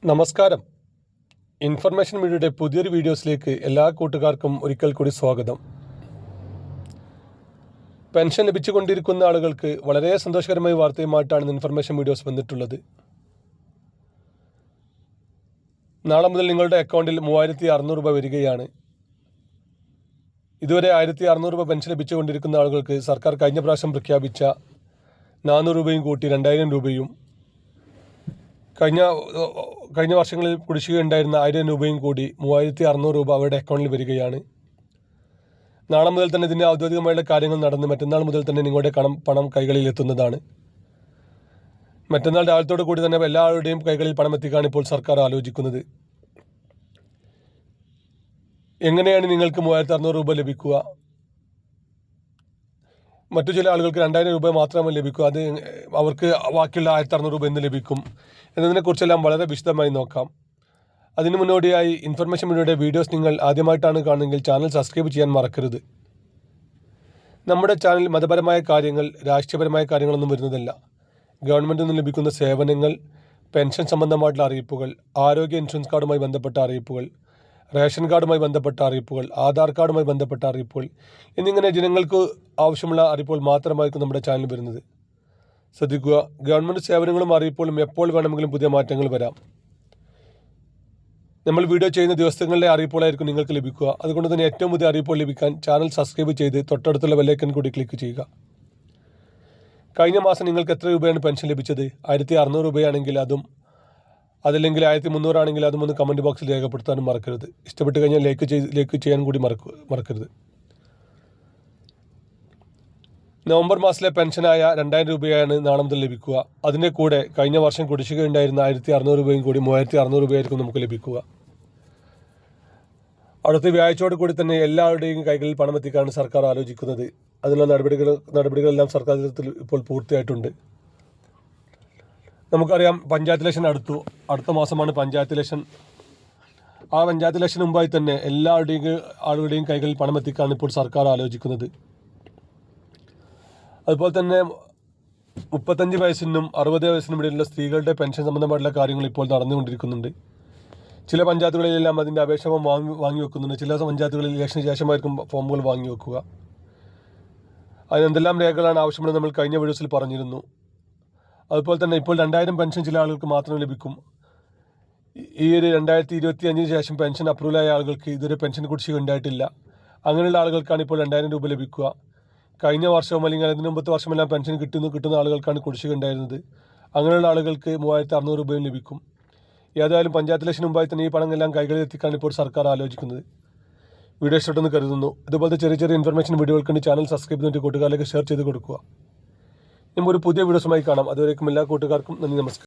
നമസ്കാരം. ഇൻഫർമേഷൻ മീഡിയയുടെ പുതിയൊരു വീഡിയോസിലേക്ക് എല്ലാ കൂട്ടുകാർക്കും ഒരിക്കൽ കൂടി സ്വാഗതം. പെൻഷൻ ലഭിച്ചുകൊണ്ടിരിക്കുന്ന ആളുകൾക്ക് വളരെ സന്തോഷകരമായ വാർത്തയുമായിട്ടാണ് ഇൻഫർമേഷൻ വീഡിയോസ് വന്നിട്ടുള്ളത്. നാളെ മുതൽ നിങ്ങളുടെ അക്കൗണ്ടിൽ 3600 രൂപ വരികയാണ്. ഇതുവരെ 1600 രൂപ പെൻഷൻ ലഭിച്ചുകൊണ്ടിരിക്കുന്ന ആളുകൾക്ക് സർക്കാർ കഴിഞ്ഞ പ്രാവശ്യം പ്രഖ്യാപിച്ച 400 രൂപയും കൂട്ടി 2000 രൂപയും, കഴിഞ്ഞ വർഷങ്ങളിൽ കുടിശ്ശികയുണ്ടായിരുന്ന 1000 രൂപയും കൂടി 3600 രൂപ അവരുടെ അക്കൗണ്ടിൽ വരികയാണ്. നാളെ മുതൽ തന്നെ ഇതിൻ്റെ ഔദ്യോഗികമായുള്ള കാര്യങ്ങൾ നടന്ന് മറ്റന്നാൾ മുതൽ തന്നെ നിങ്ങളുടെ പണം കൈകളിൽ എത്തുന്നതാണ്. മറ്റന്നാൾ രാവിലത്തോടു കൂടി തന്നെ എല്ലാവരുടെയും കൈകളിൽ പണം എത്തിക്കാൻ ഇപ്പോൾ സർക്കാർ ആലോചിക്കുന്നത്. എങ്ങനെയാണ് നിങ്ങൾക്ക് 3600 രൂപ ലഭിക്കുക? മറ്റു ചില ആളുകൾക്ക് 2000 രൂപ മാത്രമേ ലഭിക്കൂ. അത് അവർക്ക് ബാക്കിയുള്ള 1600 രൂപ എന്ന് ലഭിക്കും എന്നതിനെക്കുറിച്ചെല്ലാം വളരെ വിശദമായി നോക്കാം. അതിനു മുന്നോടിയായി ഇൻഫർമേഷൻ മീഡിയയുടെ വീഡിയോസ് നിങ്ങൾ ആദ്യമായിട്ടാണ് കാണുന്നതെങ്കിൽ ചാനൽ സബ്സ്ക്രൈബ് ചെയ്യാൻ മറക്കരുത്. നമ്മുടെ ചാനൽ മതപരമായ കാര്യങ്ങൾ, രാഷ്ട്രീയപരമായ കാര്യങ്ങളൊന്നും വരുന്നതല്ല. ഗവൺമെൻറ്റിൽ നിന്ന് ലഭിക്കുന്ന സേവനങ്ങൾ, പെൻഷൻ സംബന്ധമായിട്ടുള്ള അറിയിപ്പുകൾ, ആരോഗ്യ ഇൻഷുറൻസ് കാർഡുമായി ബന്ധപ്പെട്ട അറിയിപ്പുകൾ, റേഷൻ കാർഡുമായി ബന്ധപ്പെട്ട അറിയിപ്പുകൾ, ആധാർ കാർഡുമായി ബന്ധപ്പെട്ട അറിയിപ്പുകൾ എന്നിങ്ങനെ ജനങ്ങൾക്ക് ആവശ്യമുള്ള അറിയിപ്പുകൾ മാത്രമായിരിക്കും നമ്മുടെ ചാനൽ വരുന്നത്. ശ്രദ്ധിക്കുക, ഗവൺമെൻറ് സേവനങ്ങളും അറിയിപ്പുകളും എപ്പോൾ വേണമെങ്കിലും പുതിയ മാറ്റങ്ങൾ വരാം. നമ്മൾ വീഡിയോ ചെയ്യുന്ന ദിവസങ്ങളിലെ അറിയിപ്പുകളായിരിക്കും നിങ്ങൾക്ക് ലഭിക്കുക. അതുകൊണ്ട് തന്നെ ഏറ്റവും പുതിയ അറിയിപ്പുകൾ ലഭിക്കാൻ ചാനൽ സബ്സ്ക്രൈബ് ചെയ്ത് തൊട്ടടുത്തുള്ള ബെല്ലൈക്കൺ കൂടി ക്ലിക്ക് ചെയ്യുക. കഴിഞ്ഞ മാസം നിങ്ങൾക്ക് എത്ര രൂപയാണ് പെൻഷൻ ലഭിച്ചത്? 1600 രൂപയാണെങ്കിൽ അതും, അതല്ലെങ്കിൽ 1300 ആണെങ്കിൽ അതും ഒന്ന് കമൻറ്റ് ബോക്സിൽ രേഖപ്പെടുത്താനും മറക്കരുത്. ഇഷ്ടപ്പെട്ട് കഴിഞ്ഞാൽ ലൈക്ക് ചെയ്യാൻ കൂടി മറക്കരുത്. നവംബർ മാസത്തിലെ പെൻഷനായ 2000 രൂപയാണ് നാളെ മുതൽ ലഭിക്കുക. അതിൻ്റെ കൂടെ കഴിഞ്ഞ വർഷം കുടിശ്ശികയുണ്ടായിരുന്ന 1600 രൂപയും കൂടി 3600 രൂപയായിരിക്കും നമുക്ക് ലഭിക്കുക. അടുത്ത വ്യാഴ്ചയോട് കൂടി തന്നെ എല്ലാവരുടെയും കൈകളിൽ പണം എത്തിക്കാനാണ് സർക്കാർ ആലോചിക്കുന്നത്. അതിനുള്ള നടപടികളെല്ലാം സർക്കാർ തലത്തിൽ ഇപ്പോൾ പൂർത്തിയായിട്ടുണ്ട്. നമുക്കറിയാം, പഞ്ചായത്ത് ഇലക്ഷൻ അടുത്ത മാസമാണ് പഞ്ചായത്ത് ഇലക്ഷൻ. ആ പഞ്ചായത്ത് ഇലക്ഷന് മുമ്പായി തന്നെ ആളുകളുടെയും കൈകളിൽ പണം എത്തിക്കാനാണ് ഇപ്പോൾ സർക്കാർ ആലോചിക്കുന്നത്. അതുപോലെ തന്നെ 35 വയസ്സിനും 60 വയസ്സിനും ഇടയിലുള്ള സ്ത്രീകളുടെ പെൻഷൻ സംബന്ധമായിട്ടുള്ള കാര്യങ്ങൾ ഇപ്പോൾ നടന്നുകൊണ്ടിരിക്കുന്നുണ്ട്. ചില പഞ്ചായത്തുകളിലെല്ലാം അതിൻ്റെ അപേക്ഷ ഫോം വാങ്ങി വെക്കുന്നുണ്ട്. ചില പഞ്ചായത്തുകളിൽ ഇലക്ഷന് ശേഷമായിരിക്കും ഫോമുകൾ വാങ്ങി വെക്കുക. അതിന് എന്തെല്ലാം രേഖകളാണ് ആവശ്യമെന്ന് നമ്മൾ കഴിഞ്ഞ വീഡിയോസിൽ പറഞ്ഞിരുന്നു. അതുപോലെ തന്നെ ഇപ്പോൾ 2000 പെൻഷൻ ചില ആളുകൾക്ക് മാത്രം ലഭിക്കും. ഈ ഒരു 2025 ശേഷം പെൻഷൻ അപ്രൂവലായ ആളുകൾക്ക് ഇതുവരെ പെൻഷൻ കുടിശ്ശിക ഉണ്ടായിട്ടില്ല. അങ്ങനെയുള്ള ആളുകൾക്കാണ് ഇപ്പോൾ 2000 രൂപ ലഭിക്കുക. കഴിഞ്ഞ വർഷവും അല്ലെങ്കിൽ അതിന് മുമ്പത്തെ വർഷമെല്ലാം പെൻഷൻ കിട്ടുന്ന ആളുകൾക്കാണ് കുടിശ്ശിക ഉണ്ടായിരുന്നത്. അങ്ങനെയുള്ള ആളുകൾക്ക് 3600 രൂപയും ലഭിക്കും. ഏതായാലും പഞ്ചായത്ത് ഇലക്ഷന് മുമ്പായി തന്നെ ഈ പണം എല്ലാം കൈകളിൽ എത്തിക്കാൻ ഇപ്പോൾ സർക്കാർ ആലോചിക്കുന്നത്. വീഡിയോ ഇഷ്ടപ്പെട്ടെന്ന് കരുതുന്നു. ഇതുപോലത്തെ ചെറിയ ഇൻഫർമേഷൻ വീഡിയോകൾക്ക് വേണ്ടി ചാനൽ സബ്സ്ക്രൈബ് ചെയ്തിട്ട് കൂട്ടുകാരിലേക്ക് ഷെയർ ചെയ്ത് കൊടുക്കുക. നമുക്ക് ഒരു പുതിയ വീഡിയോസുമായി കാണാം. അതുവരേക്കും എല്ലാ കൂട്ടുകാർക്കും നന്ദി, നമസ്കാരം.